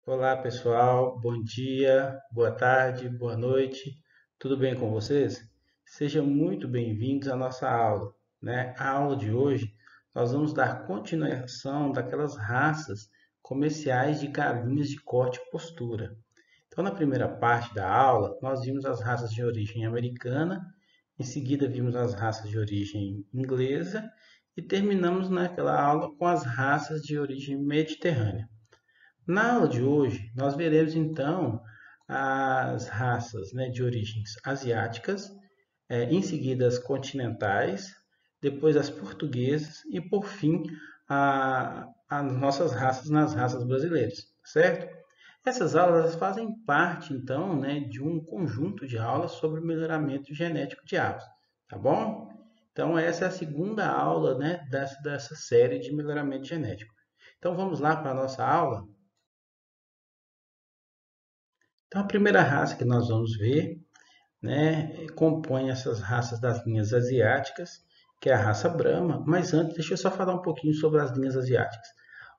Olá pessoal, bom dia, boa tarde, boa noite, tudo bem com vocês? Sejam muito bem-vindos à nossa aula, né? A aula de hoje nós vamos dar continuação daquelas raças comerciais de galinhas de corte e postura. Então, na primeira parte da aula, nós vimos as raças de origem americana, em seguida vimos as raças de origem inglesa e terminamos naquela aula com as raças de origem mediterrânea. Na aula de hoje, nós veremos então as raças, né, de origens asiáticas, em seguida as continentais, depois as portuguesas e, por fim, as nossas raças nas raças brasileiras, certo? Essas aulas fazem parte, então, né, de um conjunto de aulas sobre o melhoramento genético de aves, tá bom? Então, essa é a segunda aula, né, dessa série de melhoramento genético. Então, vamos lá para a nossa aula? Então, a primeira raça que nós vamos ver, né, compõe essas raças das linhas asiáticas, que é a raça Brahma. Mas antes, deixa eu só falar um pouquinho sobre as linhas asiáticas.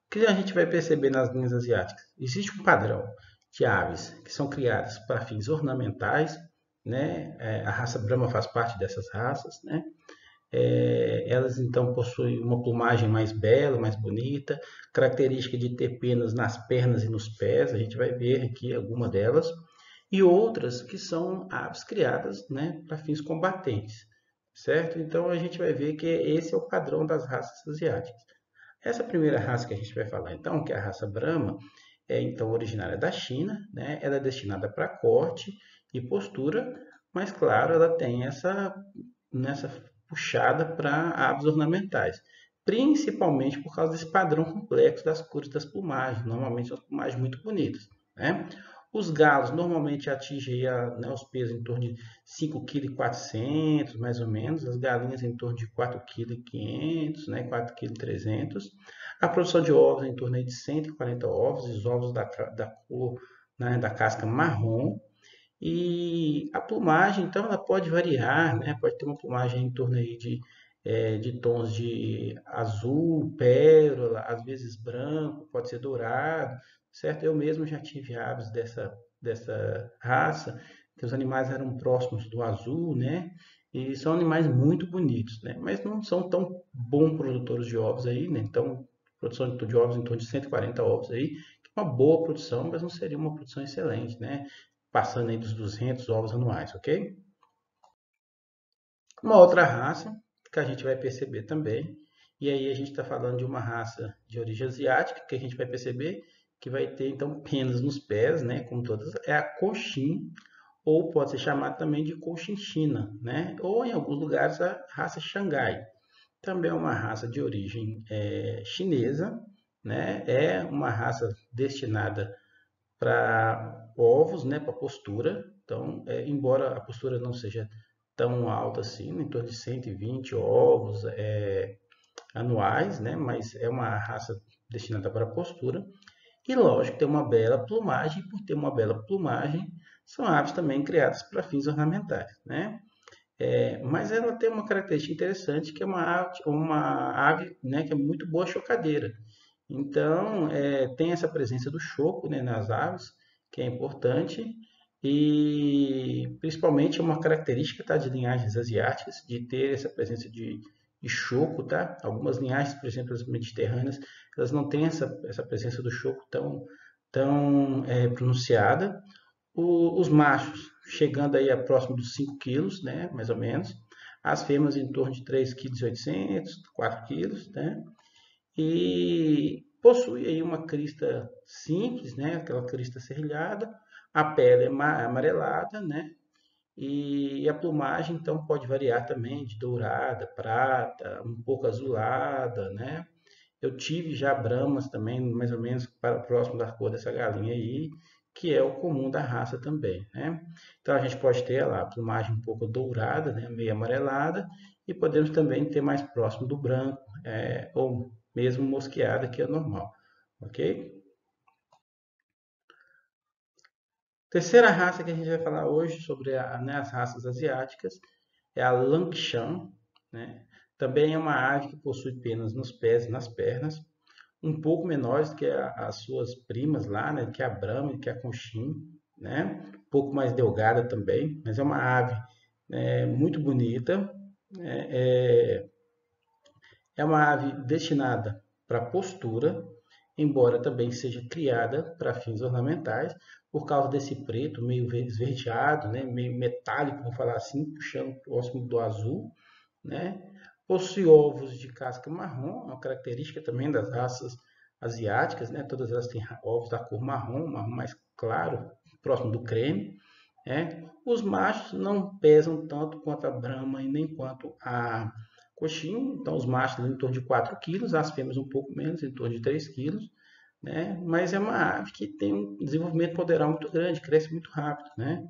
O que a gente vai perceber nas linhas asiáticas? Existe um padrão de aves que são criadas para fins ornamentais, né? A raça Brahma faz parte dessas raças, né? Elas então possuem uma plumagem mais bela, mais bonita, característica de ter penas nas pernas e nos pés, a gente vai ver aqui alguma delas, e outras que são aves criadas, né, para fins combatentes, certo? Então a gente vai ver que esse é o padrão das raças asiáticas. Essa primeira raça que a gente vai falar então, que é a raça Brahma, é então originária da China, né? Ela é destinada para corte e postura, mas claro, ela tem nessa puxada para aves ornamentais, principalmente por causa desse padrão complexo das cores das plumagens. Normalmente são plumagens muito bonitas, né? Os galos normalmente atingem né, os pesos em torno de 5,4 kg, mais ou menos. As galinhas em torno de 4,5 kg, né, 4,3 kg. A produção de ovos em torno de 140 ovos, os ovos da cor, né, da casca marrom. E a plumagem, então, ela pode variar, né? Pode ter uma plumagem em torno aí de tons de azul, pérola, às vezes branco, pode ser dourado, certo? Eu mesmo já tive aves dessa raça, que os animais eram próximos do azul, né? E são animais muito bonitos, né? Mas não são tão bons produtores de ovos aí, né? Então, produção de ovos em torno de 140 ovos aí, que é uma boa produção, mas não seria uma produção excelente, né? Passando aí dos 200 ovos anuais, ok? Uma outra raça que a gente vai perceber também, e aí a gente está falando de uma raça de origem asiática, que a gente vai perceber que vai ter então penas nos pés, né, como todas, é a Cochin, ou pode ser chamada também de Cochinchina, né, ou em alguns lugares a raça Xangai. Também é uma raça de origem chinesa, né, é uma raça destinada para ovos, né, para postura. Então, embora a postura não seja tão alta assim, em torno de 120 ovos anuais, né, mas é uma raça destinada para postura. E lógico, tem uma bela plumagem, e por ter uma bela plumagem, são aves também criadas para fins ornamentais, né? Mas ela tem uma característica interessante, que é uma ave, né, que é muito boa chocadeira. Então, tem essa presença do choco, né, nas aves, que é importante, e principalmente é uma característica, tá, de linhagens asiáticas, de ter essa presença de choco, tá? Algumas linhagens, por exemplo, as mediterrâneas, elas não têm essa presença do choco tão pronunciada. Os machos chegando aí a próximo dos 5 quilos, né, mais ou menos. As fêmeas em torno de 3,8 kg, 4 quilos, né? E possui aí uma crista simples, né? Aquela crista serrilhada, a pele é amarelada, né? E a plumagem então pode variar também de dourada, prata, um pouco azulada, né? Eu tive já bramas também, mais ou menos para próximo da cor dessa galinha aí, que é o comum da raça também, né? Então a gente pode ter lá a plumagem um pouco dourada, né? Meio amarelada, e podemos também ter mais próximo do branco, ou mesmo mosqueada, que é normal, ok? Terceira raça que a gente vai falar hoje sobre né, as raças asiáticas é a Langshan, né? Também é uma ave que possui penas nos pés e nas pernas, um pouco menores que as suas primas lá, né? Que é a Brahma e que é a Cochin, né? Um pouco mais delgada também, mas é uma ave muito bonita. É, é é uma ave destinada para postura, embora também seja criada para fins ornamentais, por causa desse preto meio esverdeado, né, meio metálico, vamos falar assim, puxando próximo do azul, né? Possui ovos de casca marrom, uma característica também das raças asiáticas, né? Todas elas têm ovos da cor marrom, marrom mais claro, próximo do creme, né? Os machos não pesam tanto quanto a Brahma e nem quanto a Cochin, então os machos em torno de 4 quilos, as fêmeas um pouco menos, em torno de 3 quilos, né? Mas é uma ave que tem um desenvolvimento poderal muito grande, cresce muito rápido, né?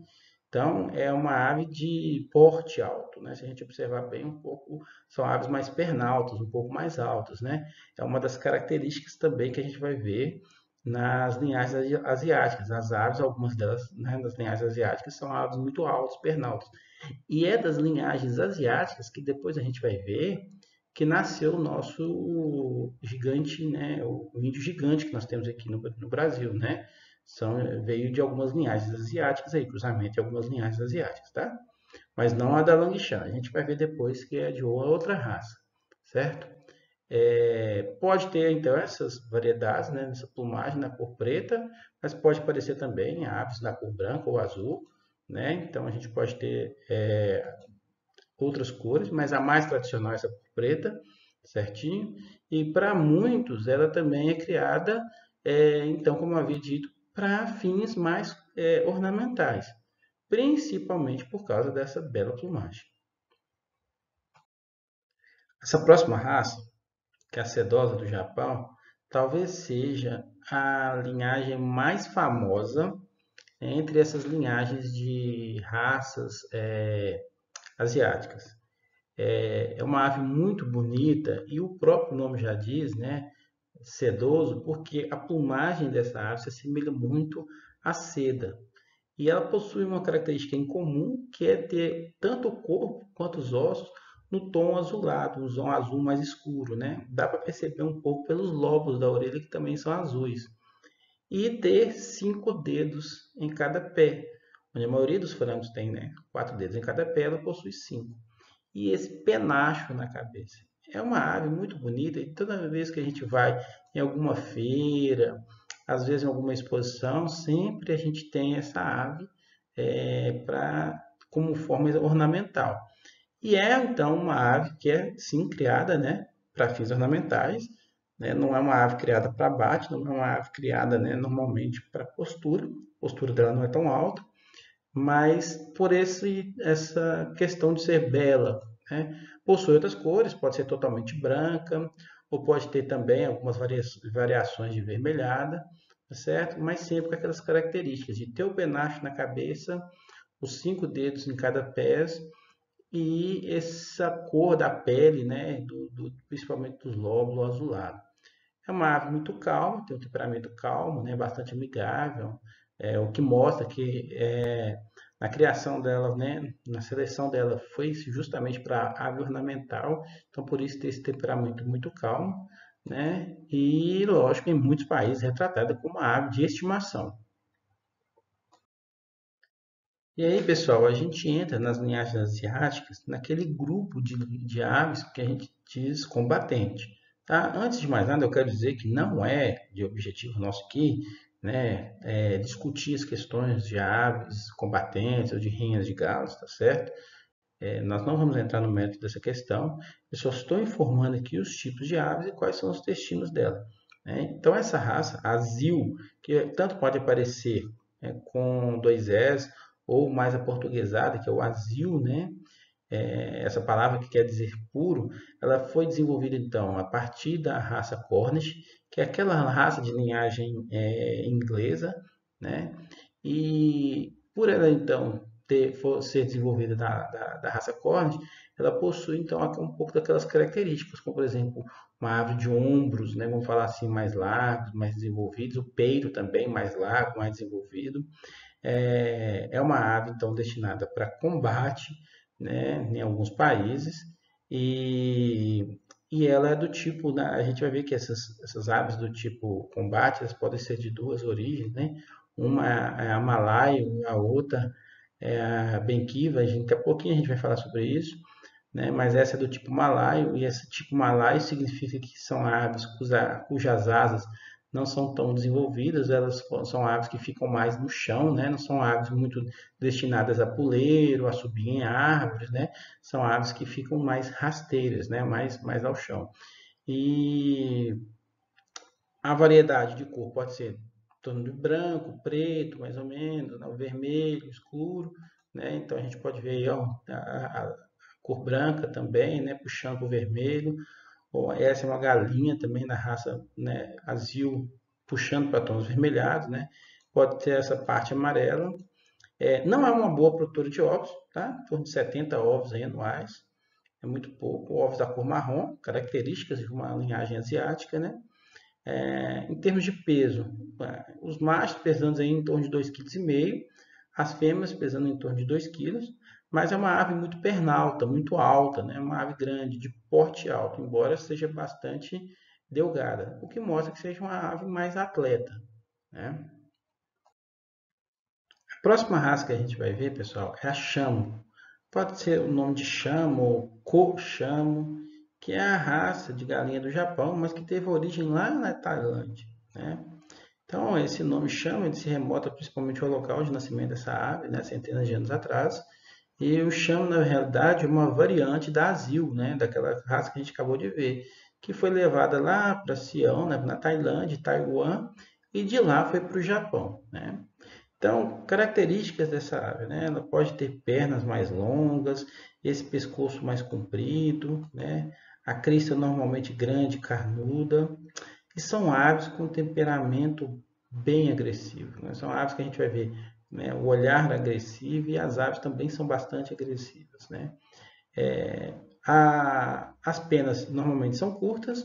Então, é uma ave de porte alto, né? Se a gente observar bem um pouco, são aves mais pernaltas, um pouco mais altas, né? É uma das características também que a gente vai ver nas linhagens asiáticas. As aves, algumas delas, né, nas linhagens asiáticas, são aves muito altas, pernaltas. E é das linhagens asiáticas que depois a gente vai ver que nasceu o nosso gigante, né? O índio gigante que nós temos aqui no Brasil, né? Veio de algumas linhagens asiáticas aí, cruzamento de algumas linhagens asiáticas, tá? Mas não a da Langshan. A gente vai ver depois que é de outra raça, certo? Pode ter então essas variedades, né, nessa plumagem na cor preta, mas pode aparecer também aves na cor branca ou azul, né? Então a gente pode ter outras cores, mas a mais tradicional é essa cor preta, certinho? E para muitos ela também é criada, então, como eu havia dito, para fins mais ornamentais, principalmente por causa dessa bela plumagem. Essa próxima raça, que é a sedosa do Japão, talvez seja a linhagem mais famosa entre essas linhagens de raças asiáticas. É uma ave muito bonita e o próprio nome já diz, né? Sedoso, porque a plumagem dessa ave se assemelha muito à seda. E ela possui uma característica em comum, que é ter tanto o corpo quanto os ossos no tom azulado, um tom azul mais escuro, né? Dá para perceber um pouco pelos lobos da orelha que também são azuis. E ter 5 dedos em cada pé, onde a maioria dos frangos tem, né? 4 dedos em cada pé, ela possui 5 e esse penacho na cabeça. É uma ave muito bonita e toda vez que a gente vai em alguma feira, às vezes em alguma exposição, sempre a gente tem essa ave como forma ornamental. E é então uma ave que é sim criada, né, para fins ornamentais, né, não é uma ave criada para abate, não é uma ave criada, né, normalmente para postura. A postura dela não é tão alta, mas por essa questão de ser bela, né? Possui outras cores, pode ser totalmente branca, ou pode ter também algumas variações de vermelhada, tá certo? Mas sempre com aquelas características de ter o penacho na cabeça, os 5 dedos em cada pé e essa cor da pele, né? Principalmente dos lóbulos azulados. É uma ave muito calma, tem um temperamento calmo, né, bastante amigável, o que mostra que na criação dela, né, na seleção dela, foi justamente para ave ornamental, então por isso tem esse temperamento muito calmo, né, e lógico, em muitos países é tratada como uma ave de estimação. E aí, pessoal, a gente entra nas linhagens asiáticas, naquele grupo de aves que a gente diz combatente. Tá? Antes de mais nada, eu quero dizer que não é de objetivo nosso aqui, né, discutir as questões de aves combatentes ou de rainhas de galos, tá certo? Nós não vamos entrar no mérito dessa questão, eu só estou informando aqui os tipos de aves e quais são os destinos dela. Né? Então, essa raça, a Zil, que tanto pode aparecer com dois S, ou mais aportuguesada, que é o azil, né? Essa palavra que quer dizer puro, ela foi desenvolvida então a partir da raça Cornish, que é aquela raça de linhagem inglesa, né? E por ela então ser desenvolvida da raça Cornish, ela possui então um pouco daquelas características, como por exemplo uma árvore de ombros, né? Vamos falar assim mais largos, mais desenvolvidos, o peito também mais largo, mais desenvolvido. É uma ave, então, destinada para combate, né, em alguns países, e e ela é do tipo, né, a gente vai ver que essas aves do tipo combate, elas podem ser de duas origens, né? Uma é a Malaio, a outra é a Benquiva, daqui a pouquinho a gente vai falar sobre isso, né? Mas essa é do tipo Malaio, e esse tipo Malaio significa que são aves cujas asas não são tão desenvolvidas, elas são aves que ficam mais no chão, né? Não são aves muito destinadas a puleiro, a subir em árvores, né? São aves que ficam mais rasteiras, né? Mais ao chão. E a variedade de cor pode ser em torno de branco, preto, mais ou menos, né? O vermelho, escuro, né? Então a gente pode ver aí, ó, a cor branca também, né? Puxando para o vermelho. Ou essa é uma galinha também da raça, né, azul, puxando para tons vermelhados, né? Pode ter essa parte amarela. Não é uma boa produtora de ovos, tá? Em torno de 70 ovos aí anuais. É muito pouco. Ovos da cor marrom, características de uma linhagem asiática, né? Em termos de peso, os machos pesando aí em torno de 2,5 kg, as fêmeas pesando em torno de 2 quilos, mas é uma ave muito pernalta, muito alta, né? Uma ave grande, de porte alto, embora seja bastante delgada, o que mostra que seja uma ave mais atleta, né? A próxima raça que a gente vai ver, pessoal, é a chamo. Pode ser o nome de chamo ou co-chamo, que é a raça de galinha do Japão, mas que teve origem lá na Tailândia, né? Então, esse nome chama, ele se remota principalmente ao local de nascimento dessa ave, né, centenas de anos atrás. E o chamo, na realidade, é uma variante da asil, né, daquela raça que a gente acabou de ver, que foi levada lá para Sião, né, na Tailândia, Taiwan, e de lá foi para o Japão, né? Então, características dessa ave, né? Ela pode ter pernas mais longas, esse pescoço mais comprido, né? A crista normalmente grande, carnuda, e são aves com temperamento bem agressivo, né? São aves que a gente vai ver, né, o olhar agressivo, e as aves também são bastante agressivas, né? As penas normalmente são curtas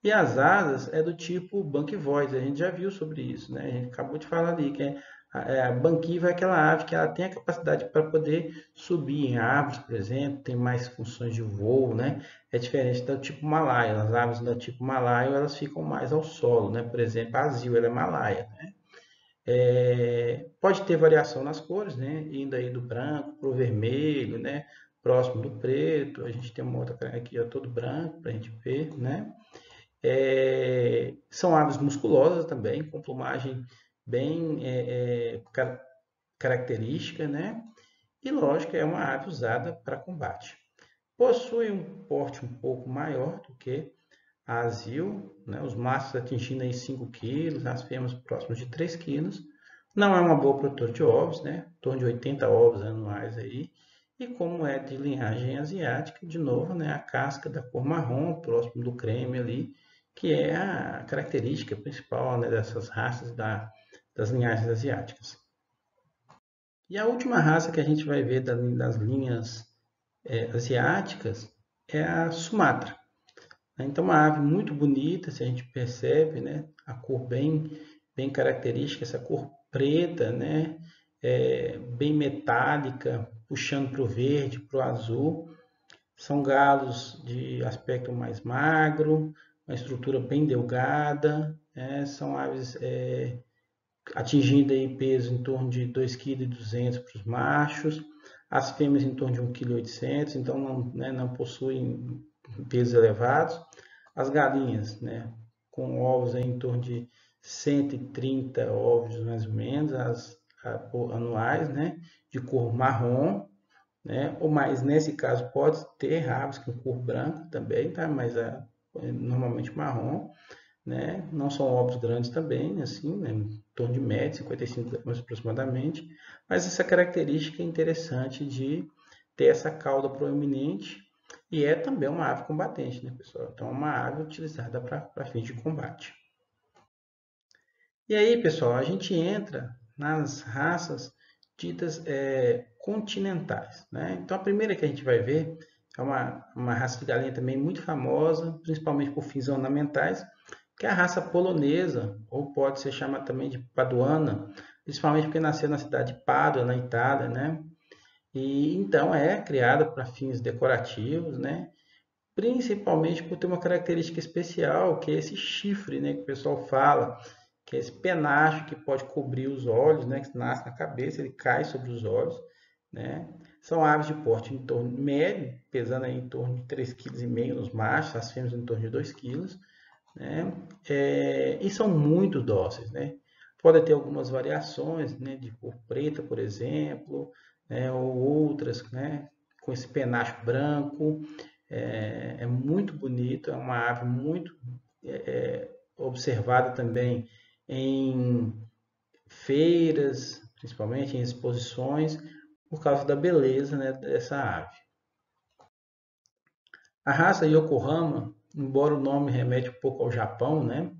e as asas é do tipo Banquivoides. A gente já viu sobre isso, né? A gente acabou de falar ali que a Banquiva é aquela ave que ela tem a capacidade para poder subir em árvores, por exemplo, tem mais funções de voo, né? É diferente do tipo Malaio. As aves do tipo Malaio elas ficam mais ao solo, né? Por exemplo, a Azil ela é Malaia, né? Pode ter variação nas cores, né? Indo aí do branco para o vermelho, né? Próximo do preto. A gente tem uma outra aqui, ó, todo branco para a gente ver, né? São aves musculosas também, com plumagem bem característica, né? E lógico, é uma ave usada para combate. Possui um porte um pouco maior do que a asil, né? Os machos atingindo aí 5 quilos, as fêmeas próximas de 3 quilos. Não é uma boa produtora de ovos, né? Em torno de 80 ovos anuais aí. E como é de linhagem asiática, de novo, né? A casca da cor marrom, próximo do creme ali, que é a característica principal, né, dessas raças das linhagens asiáticas. E a última raça que a gente vai ver das linhas asiáticas é a Sumatra. Então, uma ave muito bonita, se a gente percebe, né? A cor bem característica, essa cor preta, né? Bem metálica, puxando para o verde, para o azul. São galos de aspecto mais magro, uma estrutura bem delgada, né? São aves atingindo aí peso em torno de 2,2 kg para os machos, as fêmeas em torno de 1,8 kg, então não, né, não possuem pesos elevados. As galinhas, né, com ovos aí em torno de 130 ovos mais ou menos, anuais, né, de cor marrom, né, ou mais nesse caso pode ter aves com cor branca também, tá, mas normalmente marrom, né? Não são ovos grandes também, assim, né? Em torno de médio, 55 gramas aproximadamente, mas essa característica é interessante de ter essa cauda proeminente e é também uma ave combatente, né, pessoal? Então, é uma ave utilizada para fins de combate. E aí, pessoal, a gente entra nas raças ditas continentais, né? Então, a primeira que a gente vai ver é uma raça de galinha também muito famosa, principalmente por fins ornamentais, que é a raça polonesa, ou pode ser chamada também de paduana, principalmente porque nasceu na cidade de Pádua, na Itália, né? E então é criada para fins decorativos, né? principalmente por ter uma característica especial, que é esse chifre, né, que o pessoal fala, que é esse penacho que pode cobrir os olhos, né, que nasce na cabeça, ele cai sobre os olhos, né? São aves de porte em torno médio, pesando aí em torno de 3,5 kg nos machos, as fêmeas em torno de 2 quilos, né? E são muito dóceis, né? Pode ter algumas variações, né, de cor preta, por exemplo, né, ou outras, né, com esse penacho branco. É muito bonito, é uma ave muito observada também em feiras, principalmente em exposições, por causa da beleza, né, dessa ave. A raça Yokohama, embora o nome remete um pouco ao Japão, né,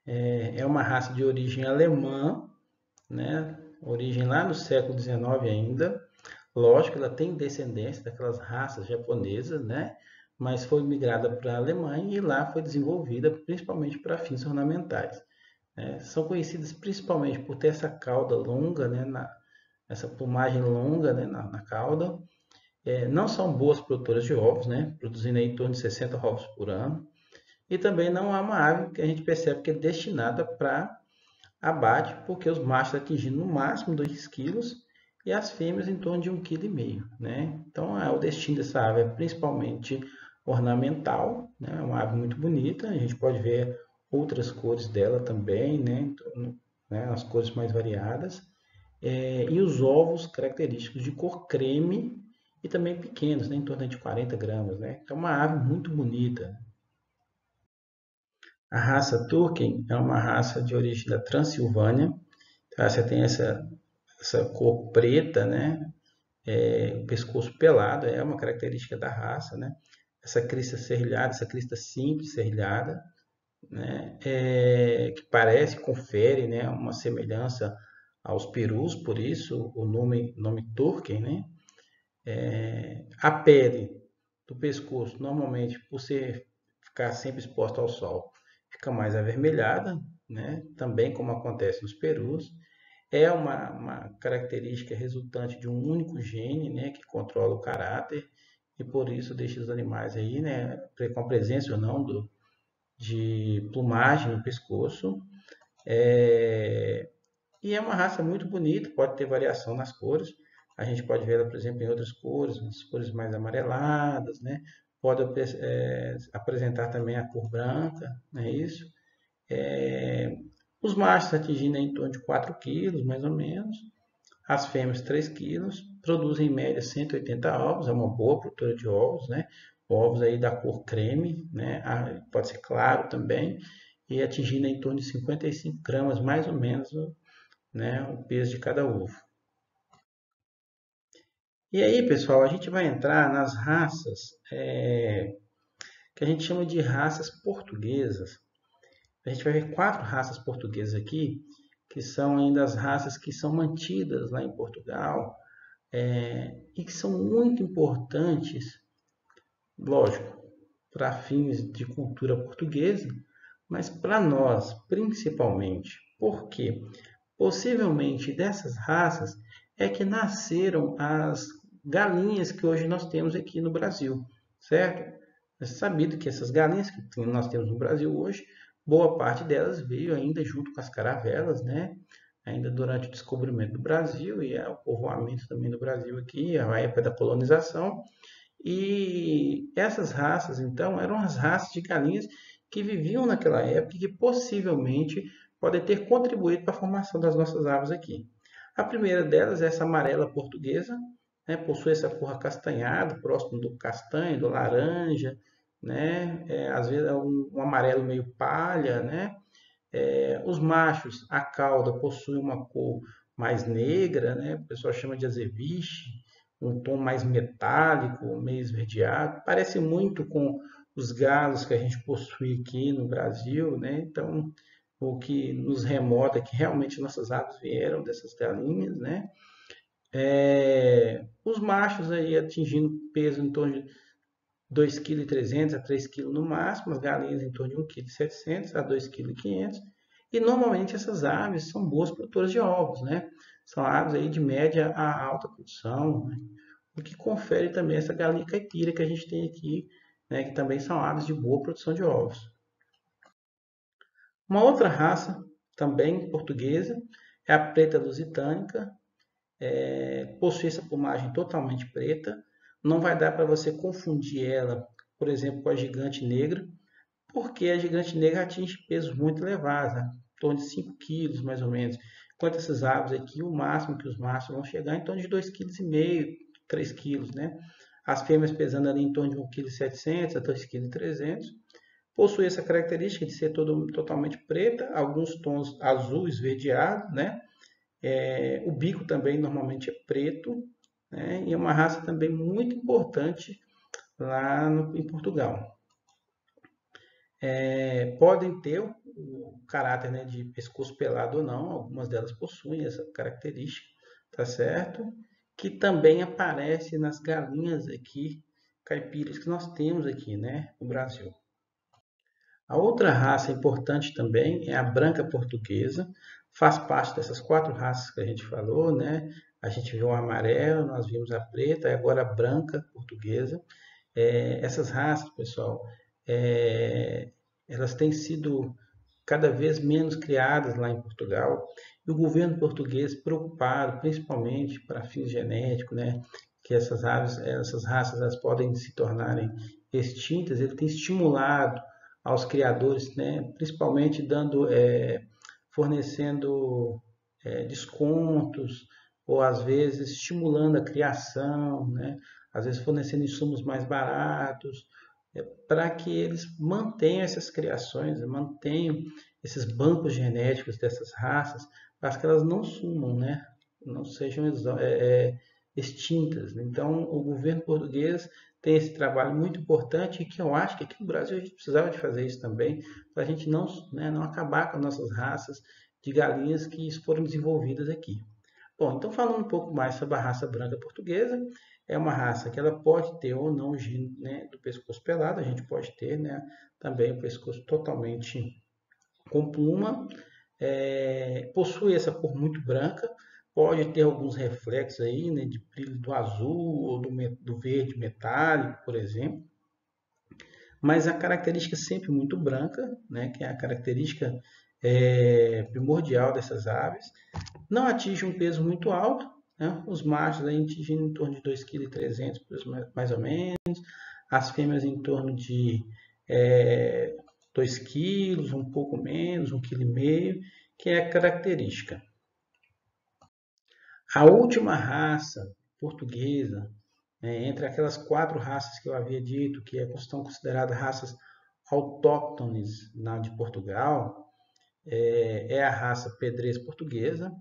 é uma raça de origem alemã, né, origem lá no século XIX ainda. Lógico, ela tem descendência daquelas raças japonesas, né, mas foi migrada para a Alemanha e lá foi desenvolvida principalmente para fins ornamentais. Né. São conhecidas principalmente por ter essa cauda longa, né, essa plumagem longa, né, na cauda. Não são boas produtoras de ovos, né, produzindo aí em torno de 60 ovos por ano. E também não é uma ave que a gente percebe que é destinada para abate, porque os machos atingindo no máximo 2 quilos e as fêmeas em torno de 1,5 kg, né? Então, o destino dessa ave é principalmente ornamental, né? É uma ave muito bonita, a gente pode ver outras cores dela também, né? As cores mais variadas. E os ovos característicos de cor creme e também pequenos, né? Em torno de 40 gramas, né? Então, é uma ave muito bonita. A raça Turken é uma raça de origem da Transilvânia. Tá? Você tem essa cor preta, né? O pescoço pelado é uma característica da raça, né? Essa crista serrilhada, essa crista simples serrilhada, né? Que parece, confere, né? Uma semelhança aos perus, por isso o nome Turken, né? A pele do pescoço, normalmente, por ficar sempre exposta ao sol, fica mais avermelhada, né? Também como acontece nos perus. É uma característica resultante de um único gene, né, que controla o caráter e por isso deixa os animais aí, né, com a presença ou não de plumagem no pescoço. E é uma raça muito bonita, pode ter variação nas cores. A gente pode ver ela, por exemplo, em outras cores, as cores mais amareladas, né? Pode apresentar também a cor branca, não é isso? Os machos atingindo em torno de 4 quilos, mais ou menos. As fêmeas 3 quilos, produzem em média 180 ovos, é uma boa produtora de ovos, né? Ovos aí da cor creme, né? Pode ser claro também, e atingindo em torno de 55 gramas, mais ou menos, né? O peso de cada ovo. E aí, pessoal, a gente vai entrar nas raças que a gente chama de raças portuguesas. A gente vai ver 4 raças portuguesas aqui, que são ainda as raças que são mantidas lá em Portugal, e que são muito importantes, lógico, para fins de cultura portuguesa, mas para nós principalmente. Por quê? Possivelmente dessas raças é que nasceram as galinhas que hoje nós temos aqui no Brasil, certo? É sabido que essas galinhas que nós temos no Brasil hoje, boa parte delas veio ainda junto com as caravelas, né? Ainda durante o descobrimento do Brasil e o povoamento também do Brasil aqui, a época da colonização. E essas raças, então, eram as raças de galinhas que viviam naquela época e que possivelmente podem ter contribuído para a formação das nossas aves aqui. A primeira delas é essa amarela portuguesa, né? Possui essa cor acastanhada, próximo do castanho, do laranja, né? Às vezes é um amarelo meio palha, né? Os machos, a cauda possui uma cor mais negra, né? O pessoal chama de azeviche, um tom mais metálico, meio esverdeado. Parece muito com os galos que a gente possui aqui no Brasil, né? Então, o que nos remota é que realmente nossas aves vieram dessas galinhas, né? Os machos aí atingindo peso em torno de 2,3 kg a 3 kg no máximo, as galinhas em torno de 1,7 kg a 2,5 kg. E normalmente essas aves são boas produtoras de ovos, né? São aves aí de média a alta produção, né? O que confere também essa galinha caipira que a gente tem aqui, né, que também são aves de boa produção de ovos. Uma outra raça, também portuguesa, é a preta lusitânica. Possui essa plumagem totalmente preta. Não vai dar para você confundir ela, por exemplo, com a gigante negra, porque a gigante negra atinge pesos muito elevados, né? Em torno de 5 quilos, mais ou menos. Enquanto essas aves aqui, o máximo que os machos vão chegar é em torno de 2,5 kg, 3 quilos, né? As fêmeas pesando ali em torno de 1,7 kg a 2,3 kg. Possui essa característica de ser totalmente preta, alguns tons azul esverdeado, né? O bico também normalmente é preto, né? E é uma raça também muito importante lá em Portugal. Podem ter o caráter, né, de pescoço pelado ou não, algumas delas possuem essa característica, tá certo? Que também aparece nas galinhas aqui, caipiras que nós temos aqui, né, no Brasil. A outra raça importante também é a branca portuguesa, faz parte dessas 4 raças que a gente falou, né? A gente viu a amarela, nós vimos a preta e agora a branca portuguesa. Essas raças, pessoal, elas têm sido cada vez menos criadas lá em Portugal, e o governo português, preocupado principalmente para fins genéticos, né, que essas aves, essas raças elas podem se tornarem extintas, ele tem estimulado aos criadores, né, principalmente fornecendo descontos, ou às vezes estimulando a criação, né, às vezes fornecendo insumos mais baratos, para que eles mantenham essas criações, mantenham esses bancos genéticos dessas raças, para que elas não sumam, né? Não sejam extintas. Então, o governo português tem esse trabalho muito importante e que eu acho que aqui no Brasil a gente precisava de fazer isso também, para a gente não, né, não acabar com as nossas raças de galinhas que foram desenvolvidas aqui. Bom, então falando um pouco mais sobre a raça branca portuguesa, é uma raça que ela pode ter ou não o gene, né, do pescoço pelado, a gente pode ter, né, também o pescoço totalmente com pluma, possui essa cor muito branca, pode ter alguns reflexos aí, né, de brilho do azul ou do verde metálico, por exemplo, mas a característica sempre muito branca, né, que é a característica primordial dessas aves, não atinge um peso muito alto, né? Os machos aí atingem em torno de 2,3 kg, mais ou menos. As fêmeas em torno de 2 quilos, um pouco menos, 1,5 kg, que é a característica. A última raça portuguesa, né, entre aquelas 4 raças que eu havia dito, que estão consideradas raças autóctones de Portugal, é a raça pedrez portuguesa,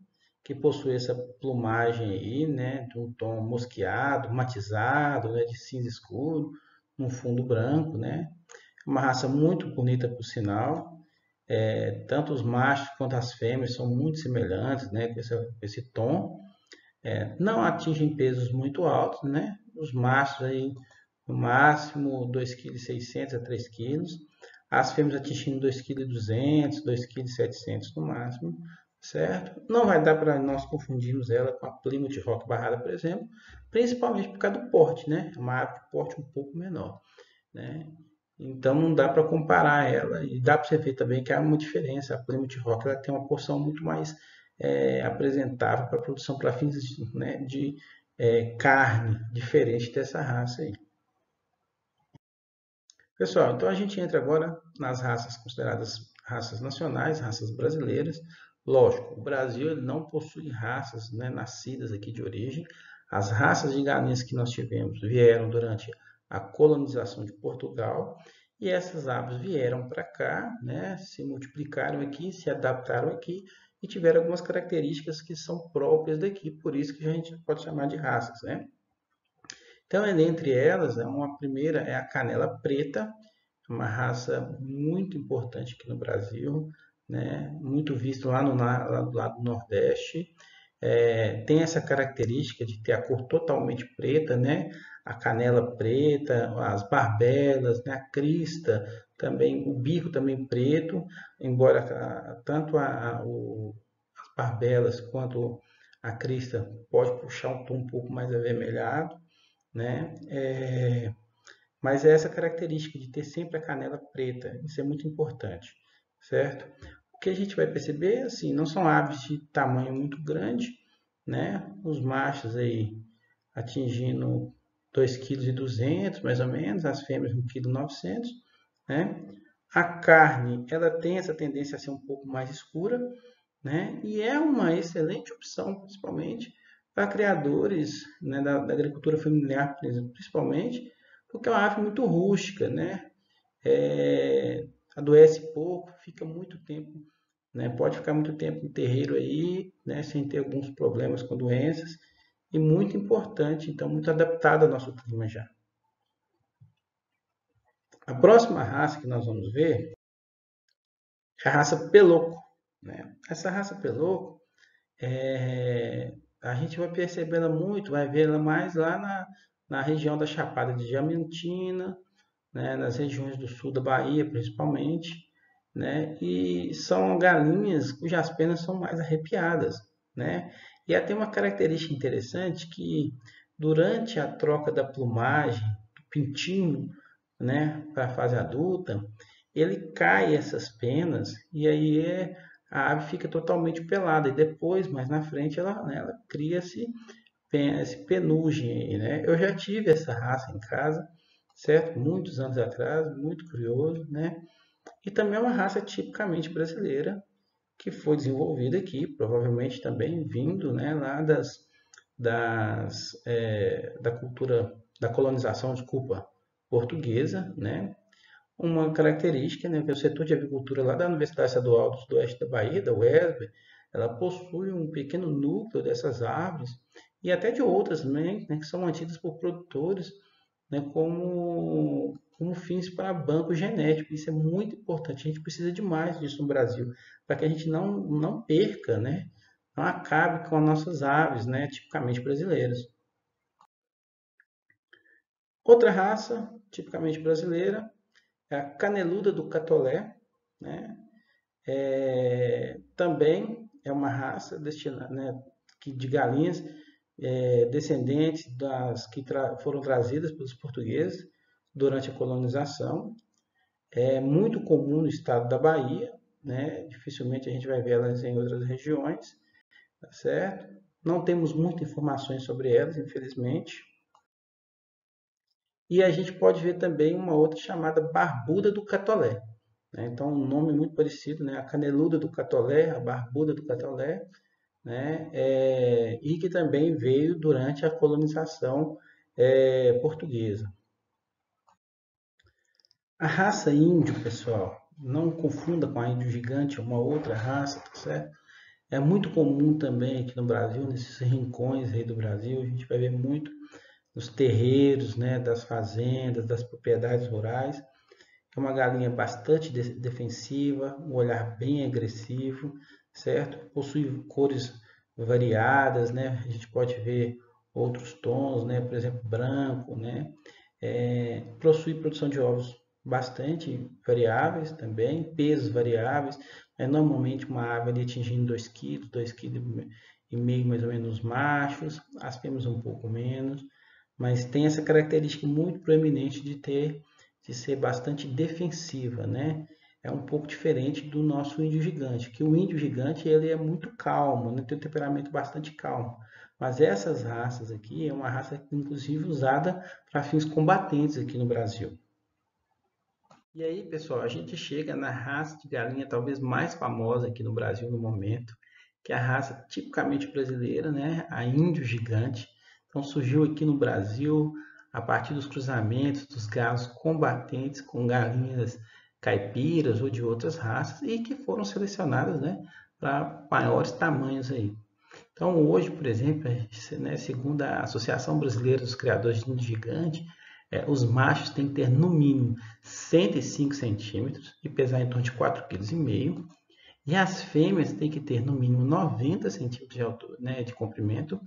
que possui essa plumagem aí, né, de um tom mosqueado, matizado, né, de cinza escuro, num fundo branco, né? Uma raça muito bonita, por sinal. Tanto os machos quanto as fêmeas são muito semelhantes, né, com esse tom. Não atingem pesos muito altos, né? Os machos aí, no máximo 2,6 kg a 3 quilos. As fêmeas atingindo 2,2 kg, 2,7 kg no máximo, certo? Não vai dar para nós confundirmos ela com a Plymouth Rock Barrada, por exemplo, principalmente por causa do porte, né? É uma ave de porte um pouco menor, né? Então não dá para comparar ela. E dá para você ver também que há uma diferença. A Plymouth Rock ela tem uma porção muito mais apresentável para produção para fins, né, de carne, diferente dessa raça aí. Pessoal, então a gente entra agora nas raças consideradas raças nacionais, raças brasileiras. Lógico, o Brasil ele não possui raças, né, nascidas aqui de origem. As raças de galinhas que nós tivemos vieram durante a colonização de Portugal e essas aves vieram para cá, né, se multiplicaram aqui, se adaptaram aqui e tiveram algumas características que são próprias daqui, por isso que a gente pode chamar de raças, né? Então, entre elas, uma primeira é a canela preta, uma raça muito importante aqui no Brasil, né? Muito visto lá lá do lado do Nordeste. Tem essa característica de ter a cor totalmente preta, né? A canela preta, as barbelas, né? A crista, também o bico também preto, embora tanto as barbelas quanto a crista pode puxar um tom um pouco mais avermelhado, né? Mas é essa característica de ter sempre a canela preta, isso é muito importante, certo? O que a gente vai perceber, assim, não são aves de tamanho muito grande, né? Os machos aí atingindo 2,2 kg mais ou menos, as fêmeas 1,9 kg, né? A carne, ela tem essa tendência a ser um pouco mais escura, né? E é uma excelente opção, principalmente para criadores, né, da agricultura familiar, principalmente, porque é uma ave muito rústica, né? Adoece pouco, fica muito tempo, né? Pode ficar muito tempo no terreiro aí, né? Sem ter alguns problemas com doenças. E muito importante, então, muito adaptado ao nosso clima já. A próxima raça que nós vamos ver é a raça Peloco, né? Essa raça Peloco, a gente vai percebê-la muito, vai vê-la mais lá na região da Chapada de Diamantina, né? Nas regiões do sul da Bahia, principalmente, né? E são galinhas cujas penas são mais arrepiadas, né? E ela tem uma característica interessante que durante a troca da plumagem do pintinho, né, para a fase adulta, ele cai essas penas e aí a ave fica totalmente pelada e depois, mais na frente, ela cria-se esse penugem aí, né? Eu já tive essa raça em casa, certo? Muitos anos atrás, muito curioso, né? E também é uma raça tipicamente brasileira que foi desenvolvida aqui, provavelmente também vindo, né, lá da cultura, da colonização, desculpa, portuguesa, né? Uma característica, né, que o setor de avicultura lá da Universidade Estadual do Sudoeste da Bahia, da UESB, ela possui um pequeno núcleo dessas árvores e até de outras também, né, que são mantidas por produtores, né, como fins para banco genético. Isso é muito importante. A gente precisa de mais disso no Brasil, para que a gente não perca, né, não acabe com as nossas aves, né, tipicamente brasileiras. Outra raça tipicamente brasileira é a caneluda do catolé, né? Também é uma raça destinada, né, de galinhas descendentes das que foram trazidas pelos portugueses durante a colonização. É muito comum no estado da Bahia, né? Dificilmente a gente vai ver elas em outras regiões, tá certo? Não temos muitas informações sobre elas, infelizmente. E a gente pode ver também uma outra chamada barbuda do catolé, né? Então, um nome muito parecido, né? A caneluda do catolé, a barbuda do catolé, né? E que também veio durante a colonização portuguesa. A raça índio, pessoal, não confunda com a índio gigante, é uma outra raça, tá certo? É muito comum também aqui no Brasil, nesses rincões aí do Brasil, a gente vai ver muito nos terreiros, né, das fazendas, das propriedades rurais. É uma galinha bastante defensiva, um olhar bem agressivo, certo? Possui cores variadas, né? A gente pode ver outros tons, né? Por exemplo, branco, né? Possui produção de ovos bastante variáveis também, pesos variáveis. É normalmente uma ave ali atingindo 2 kg, 2,5 kg mais ou menos os machos, as fêmeas um pouco menos, mas tem essa característica muito proeminente de ser bastante defensiva, né? É um pouco diferente do nosso índio gigante, que o índio gigante ele é muito calmo, né? Tem um temperamento bastante calmo. Mas essas raças aqui é uma raça inclusive usada para fins combatentes aqui no Brasil. E aí, pessoal, a gente chega na raça de galinha talvez mais famosa aqui no Brasil no momento, que é a raça tipicamente brasileira, né? A índio gigante. Então surgiu aqui no Brasil a partir dos cruzamentos dos galos combatentes com galinhas caipiras ou de outras raças e que foram selecionadas, né, para maiores tamanhos aí. Então hoje, por exemplo, né, segundo a Associação Brasileira dos Criadores de Índio Gigante, os machos têm que ter no mínimo 105 centímetros e pesar em torno de 4,5 kg. E as fêmeas têm que ter no mínimo 90 centímetros de altura, né, de comprimento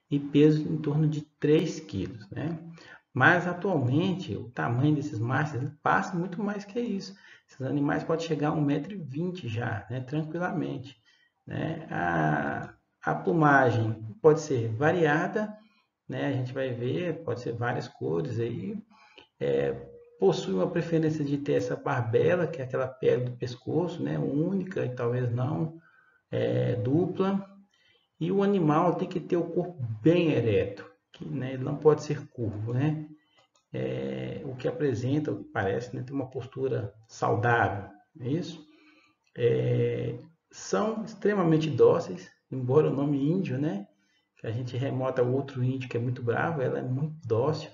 e peso em torno de 3 quilos, né? Mas atualmente o tamanho desses machos passa muito mais que isso. Esses animais podem chegar a 1,20 m já, né, tranquilamente, né? A plumagem pode ser variada, né? A gente vai ver, pode ser várias cores aí, Possui uma preferência de ter essa barbela, que é aquela pele do pescoço, né, única e talvez não dupla. E o animal tem que ter o corpo bem ereto, que, né, ele não pode ser curvo, né? O que apresenta, o que parece, né, ter uma postura saudável, não é isso? São extremamente dóceis, embora o nome índio, né, que a gente remota ao outro índio que é muito bravo, ela é muito dócil,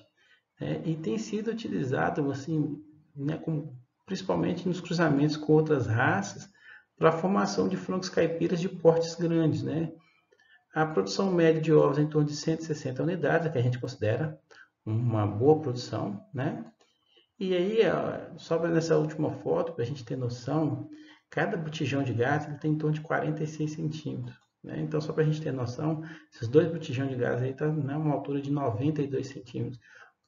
né, e tem sido utilizado assim, né, como, principalmente nos cruzamentos com outras raças, para a formação de frangos caipiras de portes grandes, né? A produção média de ovos é em torno de 160 unidades, que a gente considera uma boa produção, né? E aí, só nessa última foto, para a gente ter noção, cada botijão de gás ele tem em torno de 46 centímetros. Né? Então, só para a gente ter noção, esses dois botijões de gás aí estão, né, uma altura de 92 centímetros, o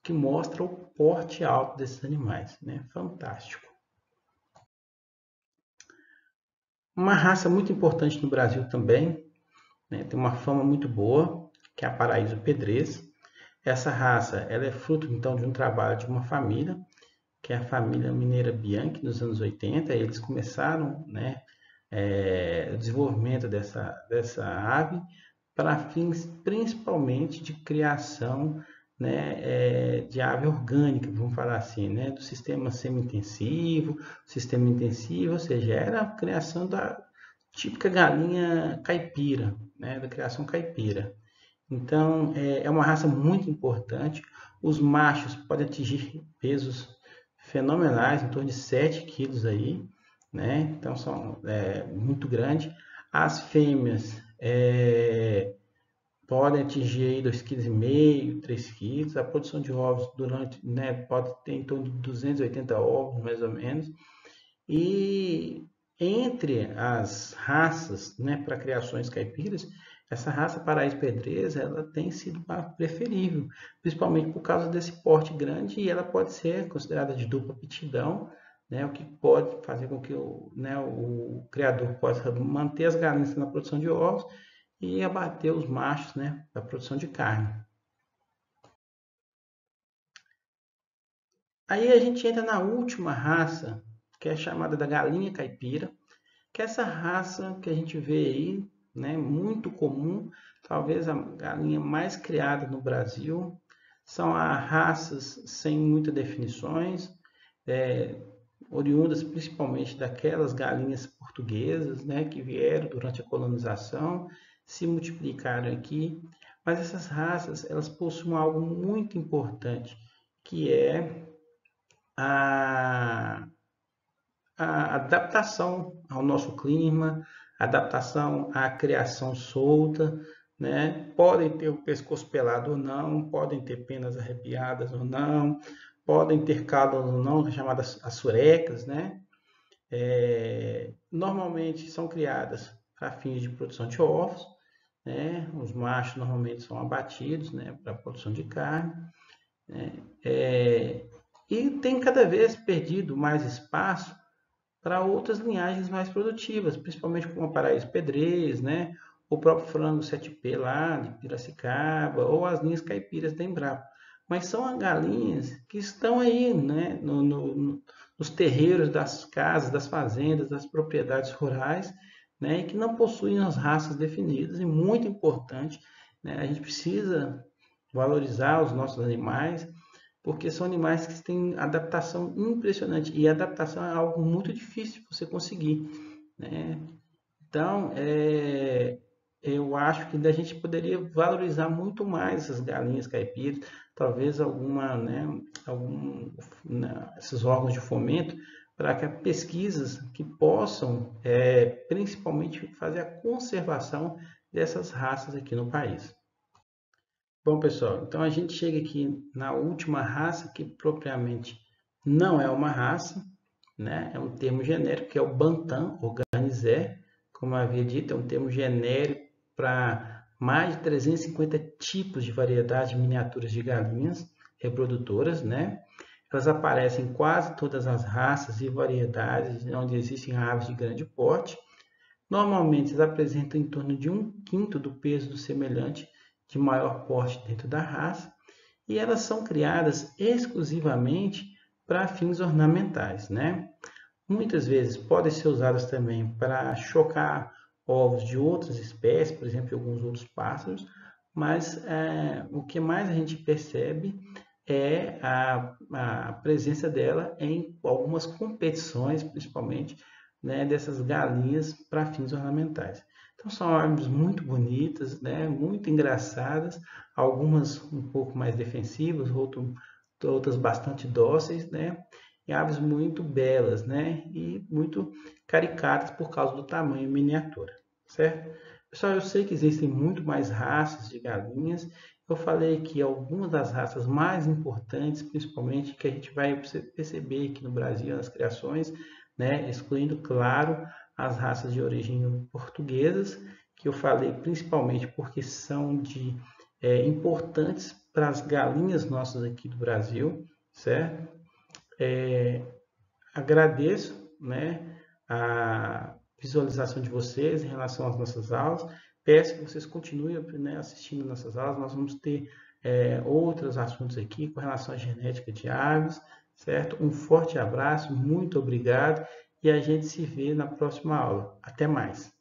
que mostra o porte alto desses animais. Né? Fantástico. Uma raça muito importante no Brasil também, né, tem uma fama muito boa, que é a Paraíso Pedrez. Essa raça ela é fruto então de um trabalho de uma família, que é a família mineira Bianchi, nos anos 80. Eles começaram, né, o desenvolvimento dessa ave para fins principalmente de criação, né, de ave orgânica, vamos falar assim, né, do sistema semi-intensivo, sistema intensivo, ou seja, era a criação da típica galinha caipira, né, da criação caipira. Então, é uma raça muito importante. Os machos podem atingir pesos fenomenais, em torno de 7 quilos aí, né? Então, são muito grandes. As fêmeas podem atingir aí 2,5 kg, 3 quilos. A produção de ovos né, pode ter em torno de 280 ovos, mais ou menos. E entre as raças, né, para criações caipiras, essa raça Paraíso Pedreza, ela tem sido a preferível, principalmente por causa desse porte grande, e ela pode ser considerada de dupla aptidão, né, o que pode fazer com que o criador possa manter as galinhas na produção de ovos e abater os machos, né, da produção de carne. Aí a gente entra na última raça, que é chamada da galinha caipira, que é essa raça que a gente vê aí, né, muito comum, talvez a galinha mais criada no Brasil. São raças sem muitas definições, é, oriundas principalmente daquelas galinhas portuguesas, né, que vieram durante a colonização, se multiplicaram aqui. Mas essas raças, elas possuem algo muito importante, que é a a adaptação ao nosso clima, adaptação à criação solta, né? Podem ter o pescoço pelado ou não, podem ter penas arrepiadas ou não, podem ter caudas ou não, chamadas as surecas, né? Normalmente são criadas para fins de produção de ovos, né? Os machos normalmente são abatidos, né, para a produção de carne, né? E tem cada vez perdido mais espaço para outras linhagens mais produtivas, principalmente como a Paraíso Pedrez, né? O próprio frango 7P lá de Piracicaba, ou as linhas caipiras da Embrapa. Mas são galinhas que estão aí, né? Nos terreiros das casas, das fazendas, das propriedades rurais, né? E que não possuem as raças definidas. E muito importante, né? A gente precisa valorizar os nossos animais, porque são animais que têm adaptação impressionante, e a adaptação é algo muito difícil de você conseguir, né? Então, eu acho que a gente poderia valorizar muito mais essas galinhas caipiras, talvez esses órgãos de fomento, para que pesquisas que possam, principalmente, fazer a conservação dessas raças aqui no país. Bom, pessoal, então a gente chega aqui na última raça, que propriamente não é uma raça, né? É um termo genérico, que é o Bantam organizé, como eu havia dito, é um termo genérico para mais de 350 tipos de variedades de miniaturas de galinhas reprodutoras, né? Elas aparecem em quase todas as raças e variedades onde existem aves de grande porte. Normalmente, eles apresentam em torno de 1/5 do peso do semelhante de maior porte dentro da raça. e elas são criadas exclusivamente para fins ornamentais, né? Muitas vezes podem ser usadas também para chocar ovos de outras espécies, por exemplo, alguns outros pássaros, mas o que mais a gente percebe é a presença dela em algumas competições, principalmente, né, dessas galinhas para fins ornamentais. Então são aves muito bonitas, né, muito engraçadas, algumas um pouco mais defensivas, outras bastante dóceis, né, e aves muito belas, né, e muito caricatas por causa do tamanho miniatura, certo? Pessoal, eu sei que existem muito mais raças de galinhas. Eu falei aqui algumas das raças mais importantes, principalmente que a gente vai perceber aqui no Brasil nas criações, né, excluindo, claro, as raças de origem portuguesas, que eu falei principalmente porque são importantes para as galinhas nossas aqui do Brasil, certo? Agradeço, né, a visualização de vocês em relação às nossas aulas. Peço que vocês continuem, né, assistindo nossas aulas. Nós vamos ter outros assuntos aqui com relação à genética de aves, certo? Um forte abraço, muito obrigado e a gente se vê na próxima aula. Até mais!